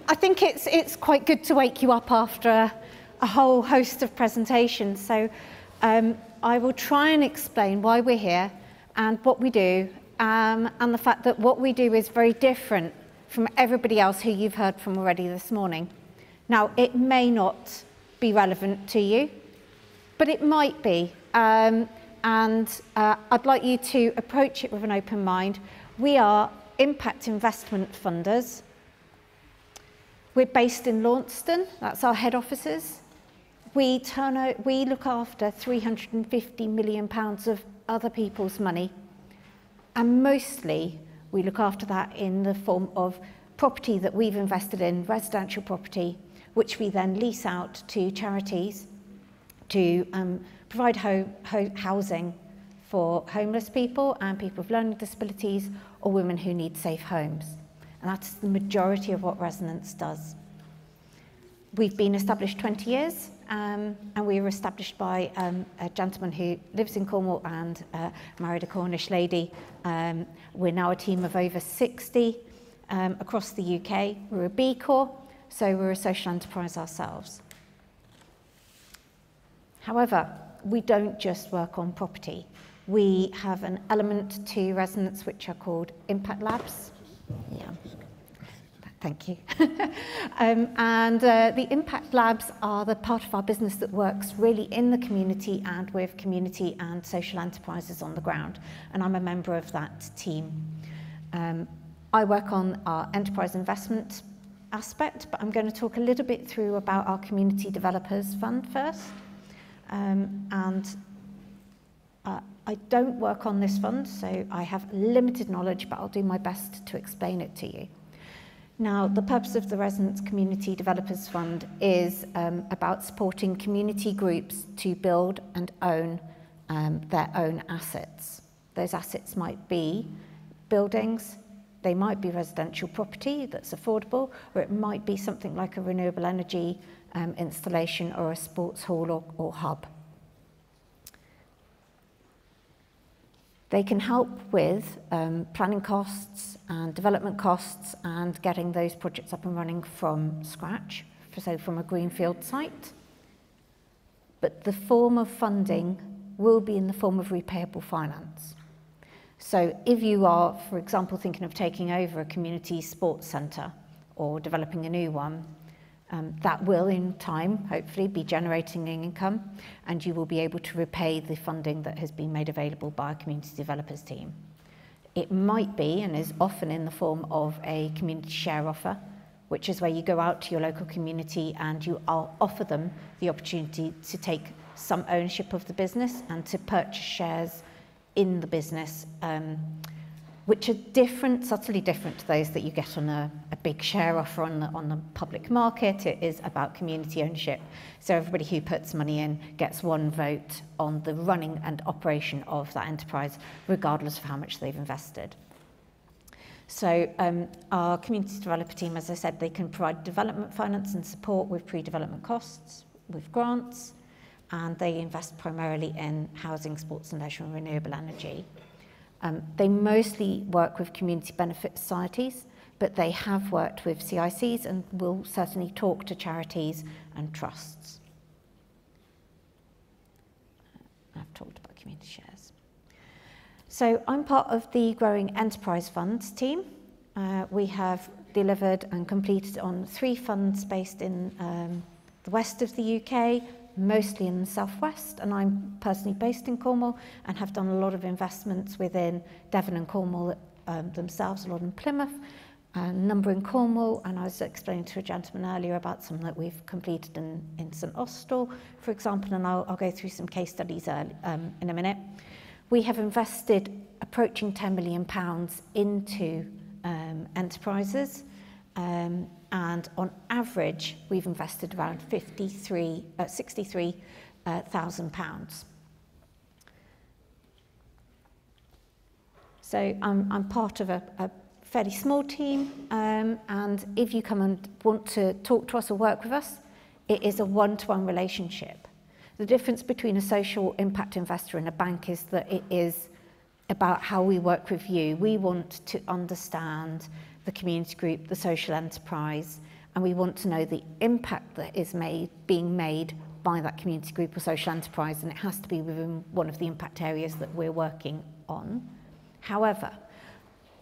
I think it's quite good to wake you up after a whole host of presentations. So I will try and explain why we're here and what we do, and the fact that what we do is very different from everybody else who you've heard from already this morning. Now, it may not be relevant to you, but it might be. I'd like you to approach it with an open mind. We are impact investment funders. We're based in Launceston, that's our head offices. We look after £350 million of other people's money, and mostly we look after that in the form of property that we've invested in, residential property, which we then lease out to charities to provide housing for homeless people and people with learning disabilities or women who need safe homes. And that's the majority of what Resonance does. We've been established 20 years, and we were established by a gentleman who lives in Cornwall and married a Cornish lady. We're now a team of over 60 across the UK. We're a B Corp, so we're a social enterprise ourselves. However, we don't just work on property. We have an element to Resonance which are called impact labs. Yeah. Thank you. The impact labs are the part of our business that works really in the community and with community and social enterprises on the ground. And I'm a member of that team. I work on our enterprise investment aspect, but I'm going to talk a little bit through about our Community Developers Fund first. I don't work on this fund, so I have limited knowledge, but I'll do my best to explain it to you. Now, the purpose of the Resonance Community Developers Fund is about supporting community groups to build and own their own assets. Those assets might be buildings, they might be residential property that's affordable, or it might be something like a renewable energy installation or a sports hall or hub. They can help with planning costs and development costs and getting those projects up and running from scratch, so from a greenfield site. But the form of funding will be in the form of repayable finance. So if you are, for example, thinking of taking over a community sports centre or developing a new one, that will in time hopefully be generating an income, and you will be able to repay the funding that has been made available by a community developers team. It might be, and is often in the form of a community share offer, which is where you go out to your local community and you offer them the opportunity to take some ownership of the business and to purchase shares in the business, which are different, subtly different to those that you get on a big share offer on the public market. It is about community ownership. So everybody who puts money in gets one vote on the running and operation of that enterprise, regardless of how much they've invested. So our community developer team, as I said, they can provide development finance and support with pre-development costs, with grants, and they invest primarily in housing, sports and leisure and renewable energy. They mostly work with community benefit societies, but they have worked with CICs and will certainly talk to charities and trusts. I've talked about community shares. So I'm part of the Growing Enterprise Funds team. We have delivered and completed on 3 funds based in the west of the UK, mostly in the southwest, and I'm personally based in Cornwall and have done a lot of investments within Devon and Cornwall themselves, a lot in Plymouth, a number in Cornwall, and I was explaining to a gentleman earlier about some that we've completed in St Austell, for example, and I'll go through some case studies in a minute. We have invested approaching £10 million into enterprises, and on average, we've invested around £63,000. So I'm part of a fairly small team, and if you come and want to talk to us or work with us, it is a one-to-one relationship. The difference between a social impact investor and a bank is that it is about how we work with you. We want to understand the community group, the social enterprise, And we want to know the impact that is being made by that community group or social enterprise, and it has to be within one of the impact areas that we're working on. However,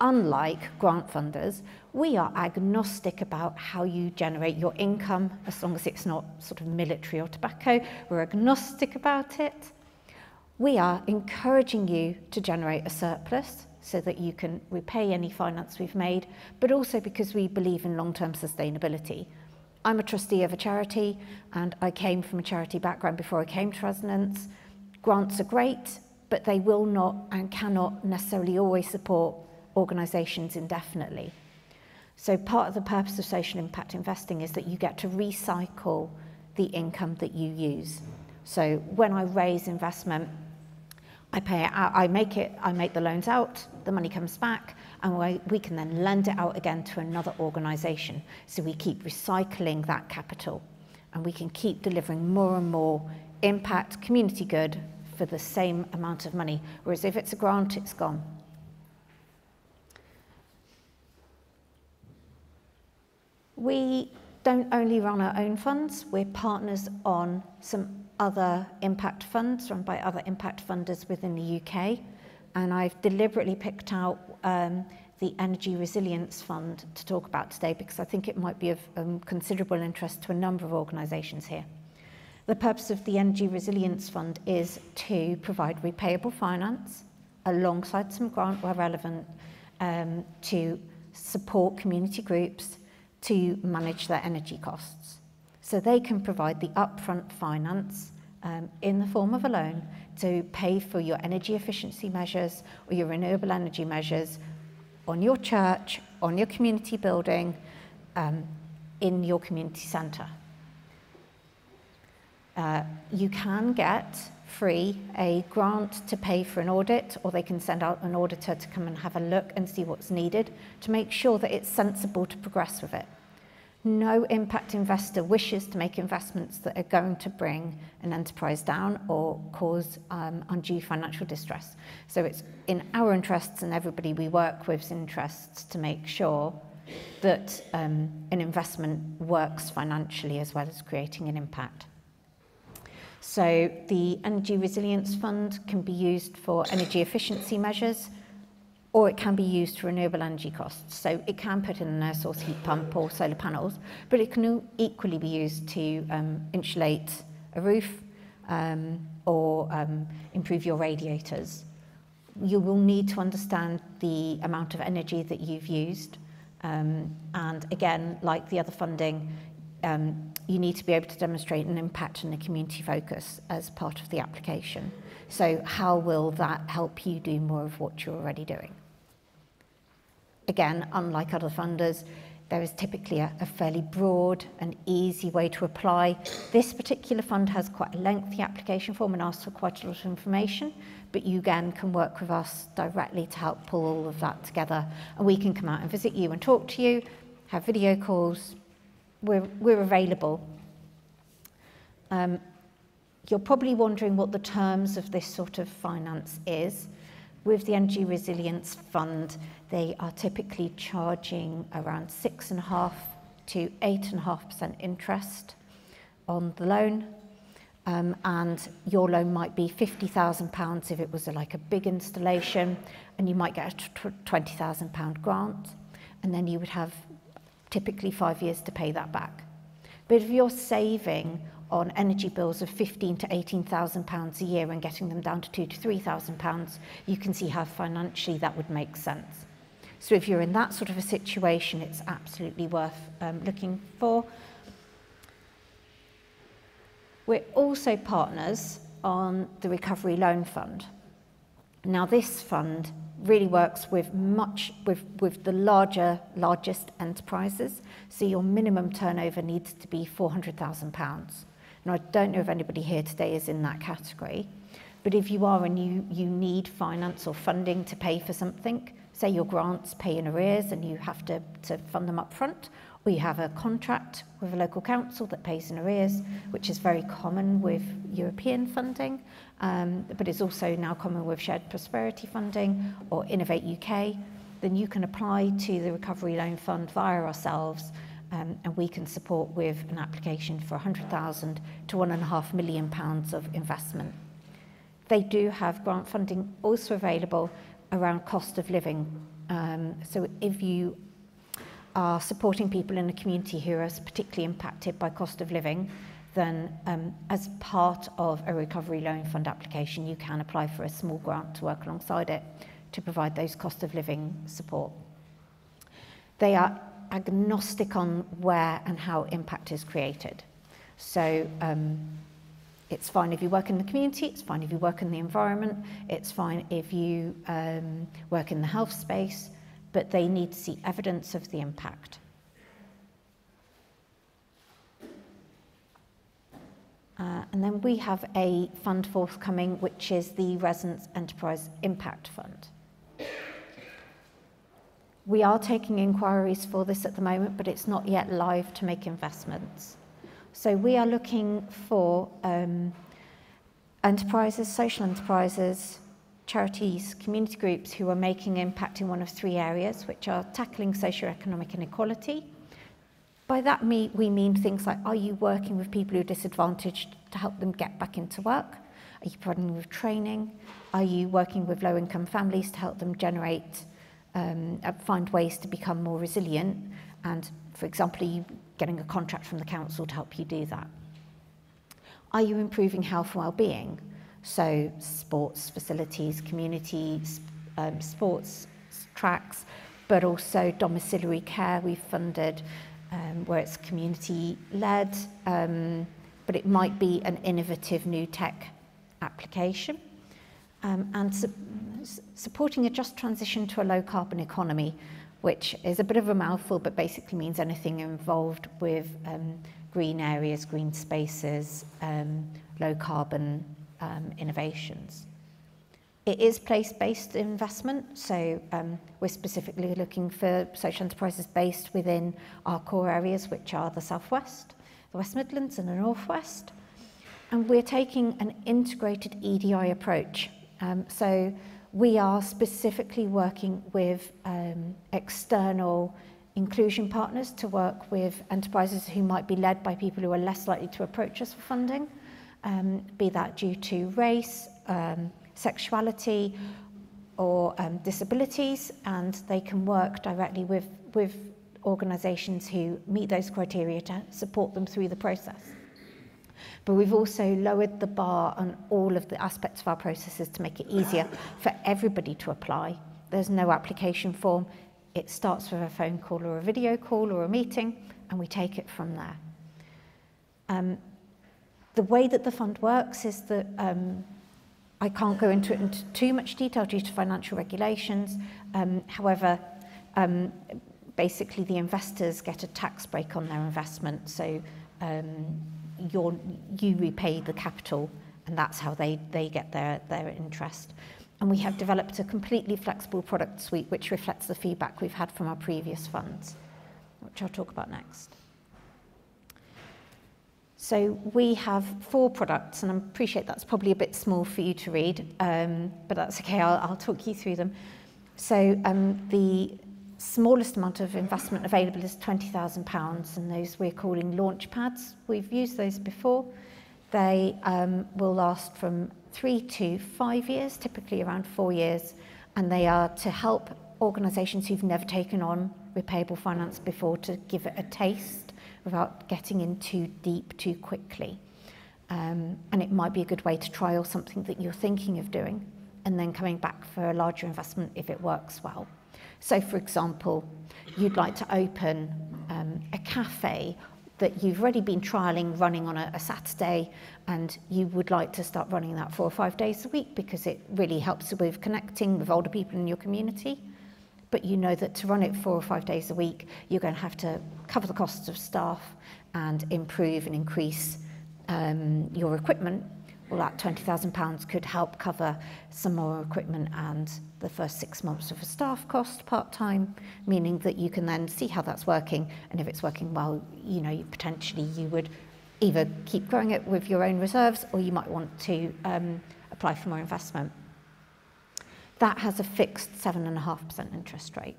unlike grant funders, we are agnostic about how you generate your income, as long as it's not sort of military or tobacco. We're agnostic about it. We are encouraging you to generate a surplus so that you can repay any finance we've made, but also because we believe in long-term sustainability. I'm a trustee of a charity, and I came from a charity background before I came to Resonance. Grants are great, but they will not and cannot necessarily always support organisations indefinitely. So part of the purpose of social impact investing is that you get to recycle the income that you use. So when I raise investment, I pay it out, I make the loans out, the money comes back, and we can then lend it out again to another organisation. So we keep recycling that capital, and we can keep delivering more and more impact, community good for the same amount of money. Whereas if it's a grant, it's gone. We don't only run our own funds, we're partners on some other impact funds run by other impact funders within the UK, and I've deliberately picked out the Energy Resilience Fund to talk about today because I think it might be of considerable interest to a number of organisations here. The purpose of the Energy Resilience Fund is to provide repayable finance alongside some grant where relevant to support community groups to manage their energy costs. So they can provide the upfront finance in the form of a loan to pay for your energy efficiency measures or your renewable energy measures on your church, on your community building, in your community centre. You can get free a grant to pay for an audit, or they can send out an auditor to come and have a look and see what's needed to make sure that it's sensible to progress with it. No impact investor wishes to make investments that are going to bring an enterprise down or cause undue financial distress. So it's in our interests and everybody we work with's interests to make sure that an investment works financially as well as creating an impact. So the Energy Resilience Fund can be used for energy efficiency measures, or it can be used for renewable energy costs. So it can put in an air source heat pump or solar panels, but it can equally be used to insulate a roof or improve your radiators. You will need to understand the amount of energy that you've used. And again, like the other funding, you need to be able to demonstrate an impact and a community focus as part of the application. So how will that help you do more of what you're already doing? Again, unlike other funders, there is typically a fairly broad and easy way to apply. This particular fund has quite a lengthy application form and asks for quite a lot of information, but you again can work with us directly to help pull all of that together, and we can come out and visit you and talk to you, have video calls. We're available. You're probably wondering what the terms of this sort of finance is. With the Energy Resilience Fund, they are typically charging around 6.5% to 8.5% interest on the loan, and your loan might be £50,000 if it was like a big installation, and you might get a £20,000 grant, and then you would have typically 5 years to pay that back. But if you're saving on energy bills of £15,000 to £18,000 a year and getting them down to £2,000 to £3,000, you can see how financially that would make sense. So if you're in that sort of a situation, it's absolutely worth looking for. We're also partners on the Recovery Loan Fund. Now this fund really works with the largest enterprises. So your minimum turnover needs to be £400,000. Now I don't know if anybody here today is in that category, but if you are and you need finance or funding to pay for something, say your grants pay in arrears and you have to fund them up front, or you have a contract with a local council that pays in arrears, which is very common with European funding, but it's also now common with shared prosperity funding or Innovate UK, then you can apply to the Recovery Loan Fund via ourselves, and we can support with an application for £100,000 to £1.5 million of investment. They do have grant funding also available around cost of living. So if you are supporting people in a community who are particularly impacted by cost of living, then as part of a recovery loan fund application, you can apply for a small grant to work alongside it to provide those cost of living support. They are agnostic on where and how impact is created. So it's fine if you work in the community, it's fine if you work in the environment, it's fine if you work in the health space, but they need to see evidence of the impact. And then we have a fund forthcoming, which is the Residents Enterprise Impact Fund. We are taking inquiries for this at the moment, but it's not yet live to make investments. So we are looking for enterprises, social enterprises, charities, community groups who are making impact in one of three areas, which are tackling socioeconomic inequality. By that we mean things like, are you working with people who are disadvantaged to help them get back into work? Are you providing them with training? Are you working with low-income families to help them generate, find ways to become more resilient? And, for example, are you getting a contract from the council to help you do that? Are you improving health and well-being? So sports facilities, community sports tracks, but also domiciliary care we've funded, where it's community-led, but it might be an innovative new tech application. And supporting a just transition to a low-carbon economy, which is a bit of a mouthful, but basically means anything involved with green areas, green spaces, low-carbon innovations. It is place-based investment, so we're specifically looking for social enterprises based within our core areas, which are the South West, the West Midlands and the North West. And we're taking an integrated EDI approach. So we are specifically working with external inclusion partners to work with enterprises who might be led by people who are less likely to approach us for funding, be that due to race, sexuality or disabilities, and they can work directly with organisations who meet those criteria to support them through the process. But we've also lowered the bar on all of the aspects of our processes to make it easier for everybody to apply. There's no application form. It starts with a phone call or a video call or a meeting, and we take it from there. The way that the fund works is that I can't go into it into too much detail due to financial regulations. However, basically the investors get a tax break on their investment. So you repay the capital, and that's how they get their interest. And we have developed a completely flexible product suite which reflects the feedback we've had from our previous funds, which I'll talk about next. So we have 4 products, and I appreciate that's probably a bit small for you to read, but that's okay, I'll talk you through them. So the smallest amount of investment available is £20,000, and those we're calling launch pads. We've used those before. They will last from 3 to 5 years, typically around 4 years, and they are to help organisations who've never taken on repayable finance before to give it a taste without getting in too deep too quickly. And it might be a good way to trial something that you're thinking of doing and then coming back for a larger investment if it works well. So, for example, you'd like to open a cafe that you've already been trialling running on a Saturday, and you would like to start running that 4 or 5 days a week because it really helps with connecting with older people in your community. But you know that to run it 4 or 5 days a week, you're going to have to cover the costs of staff and improve and increase your equipment. Well, that £20,000 could help cover some more equipment and the first 6 months of a staff cost part-time, meaning that you can then see how that's working, and if it's working well, you know, potentially you would either keep growing it with your own reserves, or you might want to apply for more investment. That has a fixed 7.5% interest rate.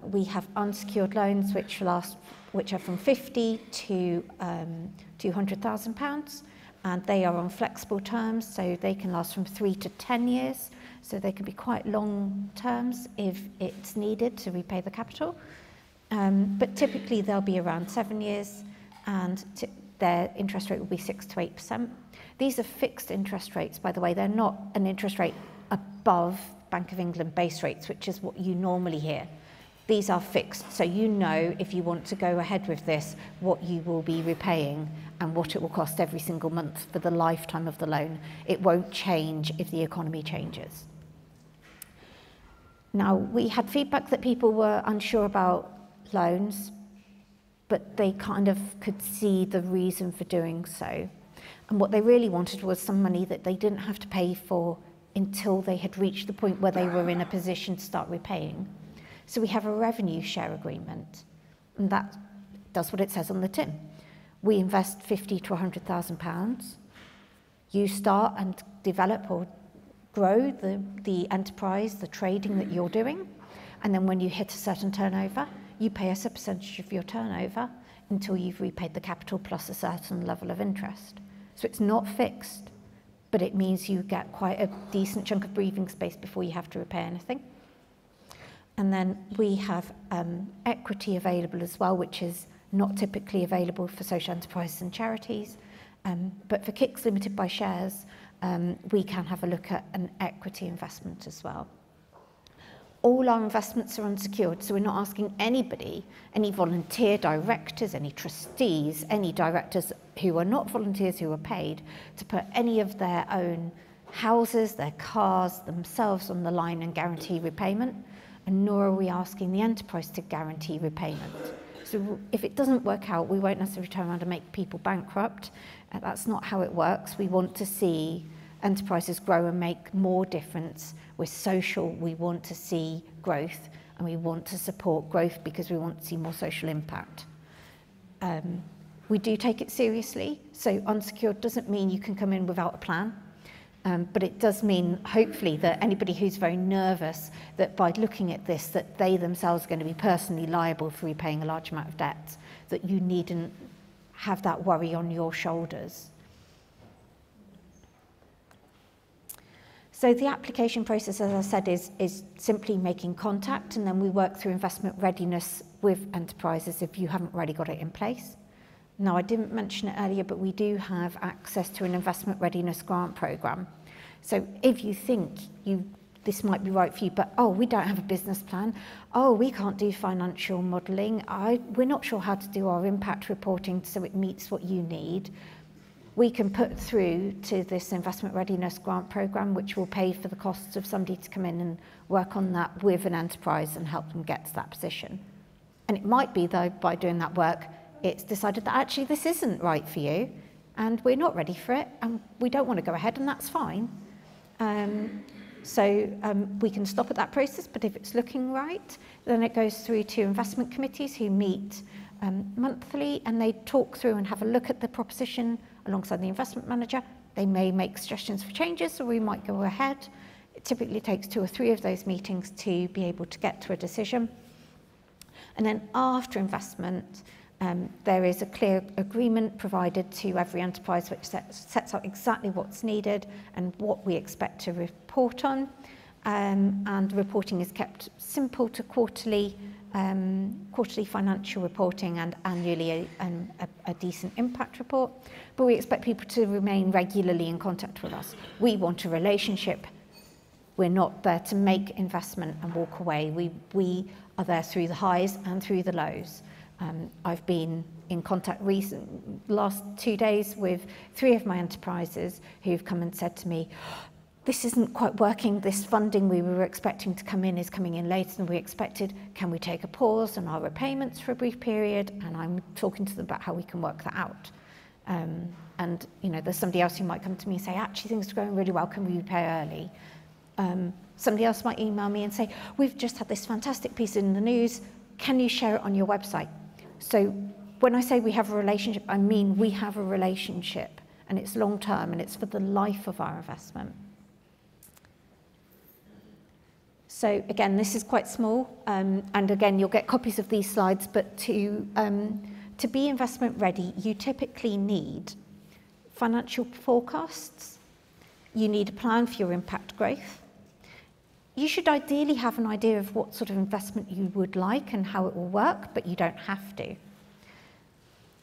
We have unsecured loans which are from £50 to £200,000, and they are on flexible terms, so they can last from 3 to 10 years. So they can be quite long terms if it's needed to repay the capital. But typically they'll be around 7 years, and their interest rate will be 6 to 8%. These are fixed interest rates, by the way. They're not an interest rate above Bank of England base rates, which is what you normally hear. These are fixed, so you know if you want to go ahead with this, what you will be repaying and what it will cost every single month for the lifetime of the loan. It won't change if the economy changes. Now, we had feedback that people were unsure about loans, but they kind of could see the reason for doing so. And what they really wanted was some money that they didn't have to pay for until they had reached the point where they were in a position to start repaying. So we have a revenue share agreement, and that does what it says on the tin. We invest £50,000 to £100,000. You start and develop or grow the enterprise, the trading that you're doing, and then when you hit a certain turnover, you pay us a percentage of your turnover until you've repaid the capital plus a certain level of interest. So it's not fixed, but it means you get quite a decent chunk of breathing space before you have to repay anything. And then we have equity available as well, which is not typically available for social enterprises and charities. But for KICs limited by shares, we can have a look at an equity investment as well. All our investments are unsecured, so we're not asking anybody, any volunteer directors, any trustees, any directors who are not volunteers who are paid, to put any of their own houses, their cars, themselves on the line and guarantee repayment, and nor are we asking the enterprise to guarantee repayment. So if it doesn't work out, we won't necessarily turn around and make people bankrupt. That's not how it works. We want to see enterprises grow and make more difference. We're social, we want to see growth, and we want to support growth because we want to see more social impact. We do take it seriously, so unsecured doesn't mean you can come in without a plan, but it does mean, hopefully, that anybody who's very nervous, that by looking at this, that they themselves are going to be personally liable for repaying a large amount of debt, that you needn't have that worry on your shoulders. So the application process, as I said, is simply making contact, and then we work through investment readiness with enterprises if you haven't already got it in place. Now, I didn't mention it earlier, but we do have access to an investment readiness grant programme. So if you think this might be right for you, but we don't have a business plan, we can't do financial modelling, we're not sure how to do our impact reporting so it meets what you need, we can put through to this investment readiness grant programme, which will pay for the costs of somebody to come in and work on that with an enterprise and help them get to that position. And it might be, though, by doing that work, it's decided that actually this isn't right for you and we're not ready for it and we don't want to go ahead, and that's fine. We can stop at that process, but if it's looking right, then it goes through to investment committees who meet monthly, and they talk through and have a look at the proposition alongside the investment manager. They may make suggestions for changes, or we might go ahead. It typically takes 2 or 3 of those meetings to be able to get to a decision. And then after investment, there is a clear agreement provided to every enterprise which sets out exactly what's needed and what we expect to report on. And reporting is kept simple to quarterly financial reporting and annually a decent impact report. But we expect people to remain regularly in contact with us. We want a relationship. We're not there to make investment and walk away. We are there through the highs and through the lows. I've been in contact last 2 days with 3 of my enterprises who've come and said to me, this isn't quite working, this funding we were expecting to come in is coming in later than we expected. Can we take a pause on our repayments for a brief period? And I'm talking to them about how we can work that out. And there's somebody else who might come to me and say, actually things are going really well, can we repay early? Somebody else might email me and say, we've just had this fantastic piece in the news, can you share it on your website? So when I say we have a relationship, I mean we have a relationship, and it's long term and it's for the life of our investment. So again, this is quite small, and again, you'll get copies of these slides, but to be investment ready, you typically need financial forecasts, you need a plan for your impact growth. You should ideally have an idea of what sort of investment you would like and how it will work, but you don't have to.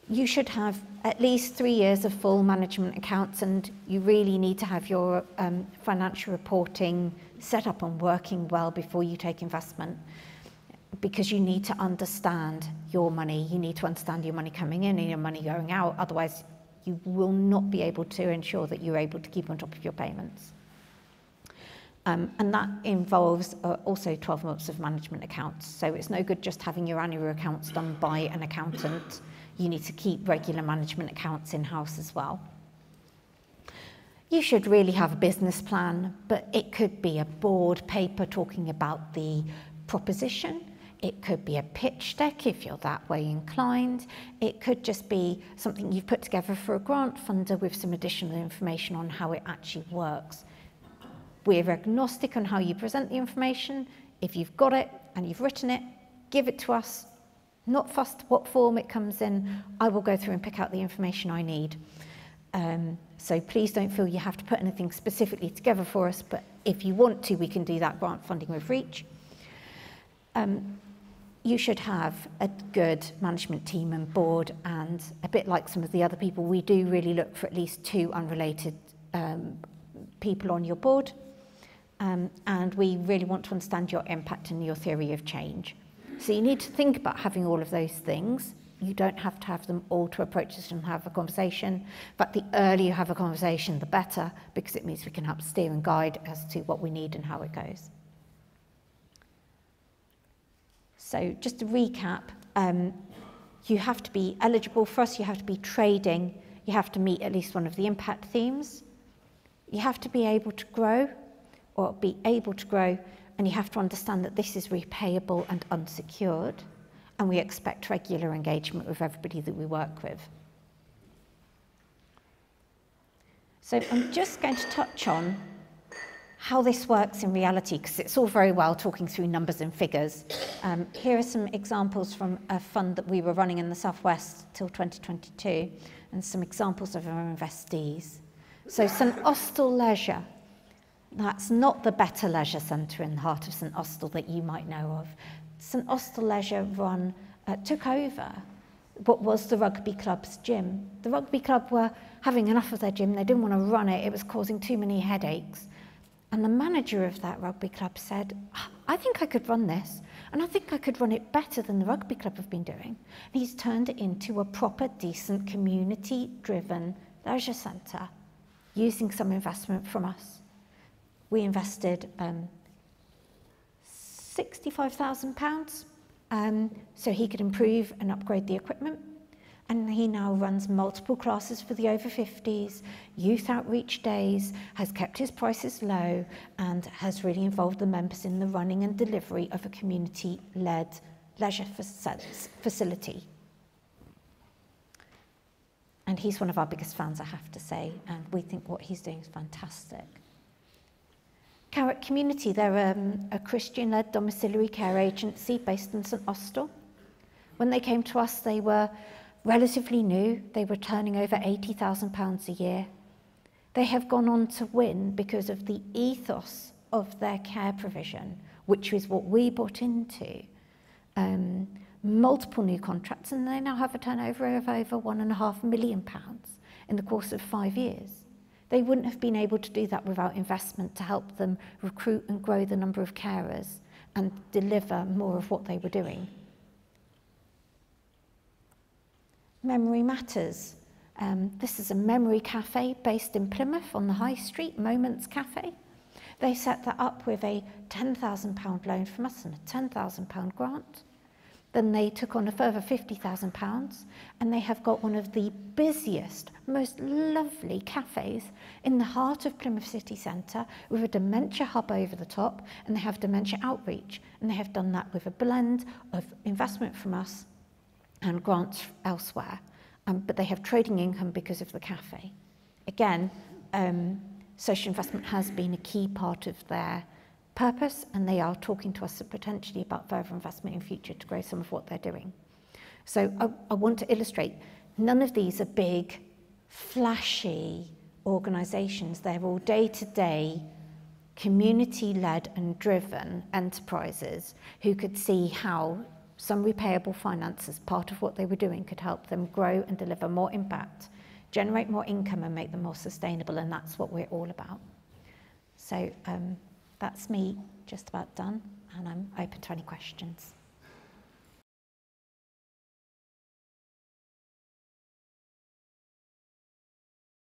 You should have at least 3 years of full management accounts, and you really need to have your financial reporting set up and working well before you take investment, because you need to understand your money. You need to understand your money coming in and your money going out. Otherwise, you will not be able to ensure that you're able to keep on top of your payments. And that involves also 12 months of management accounts. So it's no good just having your annual accounts done by an accountant. You need to keep regular management accounts in-house as well. You should really have a business plan, but it could be a board paper talking about the proposition. It could be a pitch deck if you're that way inclined. It could just be something you've put together for a grant funder with some additional information on how it actually works. We're agnostic on how you present the information. If you've got it and you've written it, give it to us. Not fussed what form it comes in. I will go through and pick out the information I need. So please don't feel you have to put anything specifically together for us, but if you want to, we can do that grant funding with Reach. You should have a good management team and board, and a bit like some of the other people, we do really look for at least 2 unrelated people on your board, and we really want to understand your impact and your theory of change. So you need to think about having all of those things. You don't have to have them all to approach us and have a conversation, but the earlier you have a conversation, the better, because it means we can help steer and guide as to what we need and how it goes. So just to recap, you have to be eligible. For us, you have to be trading. You have to meet at least one of the impact themes. You have to be able to grow, and you have to understand that this is repayable and unsecured, and we expect regular engagement with everybody that we work with. So I'm just going to touch on how this works in reality, because it's all very well talking through numbers and figures. Here are some examples from a fund that we were running in the Southwest till 2022, and some examples of our investees. So St Austell Leisure, that's not the Better Leisure Centre in the heart of St Austell that you might know of. St Austell Leisure took over what was the rugby club's gym. The rugby club were having enough of their gym. They didn't want to run it. It was causing too many headaches. And the manager of that rugby club said, I think I could run this, and I think I could run it better than the rugby club have been doing. And he's turned it into a proper, decent, community-driven leisure centre using some investment from us. We invested £65,000 so he could improve and upgrade the equipment. And he now runs multiple classes for the over 50s, youth outreach days, has kept his prices low, and has really involved the members in the running and delivery of a community-led leisure facility. And he's one of our biggest fans, I have to say, and we think what he's doing is fantastic. Carrot Community, they're a Christian-led domiciliary care agency based in St Austell. When they came to us, they were relatively new. They were turning over £80,000 a year. They have gone on to win because of the ethos of their care provision, which is what we bought into. Multiple new contracts, and they now have a turnover of over £1.5 million in the course of 5 years. They wouldn't have been able to do that without investment to help them recruit and grow the number of carers and deliver more of what they were doing. Memory Matters. This is a memory cafe based in Plymouth on the High Street, Moments Cafe. They set that up with a £10,000 loan from us and a £10,000 grant. Then they took on a further £50,000, and they have got one of the busiest, most lovely cafes in the heart of Plymouth city centre with a dementia hub over the top, and they have dementia outreach, and they have done that with a blend of investment from us and grants elsewhere, but they have trading income because of the cafe. Again, social investment has been a key part of their purpose, and they are talking to us potentially about further investment in future to grow some of what they're doing. So I want to illustrate, none of these are big, flashy organisations. They're all day-to-day, community-led and driven enterprises who could see how some repayable finance as part of what they were doing could help them grow and deliver more impact, generate more income and make them more sustainable, and that's what we're all about. So that's me just about done, and I'm open to any questions.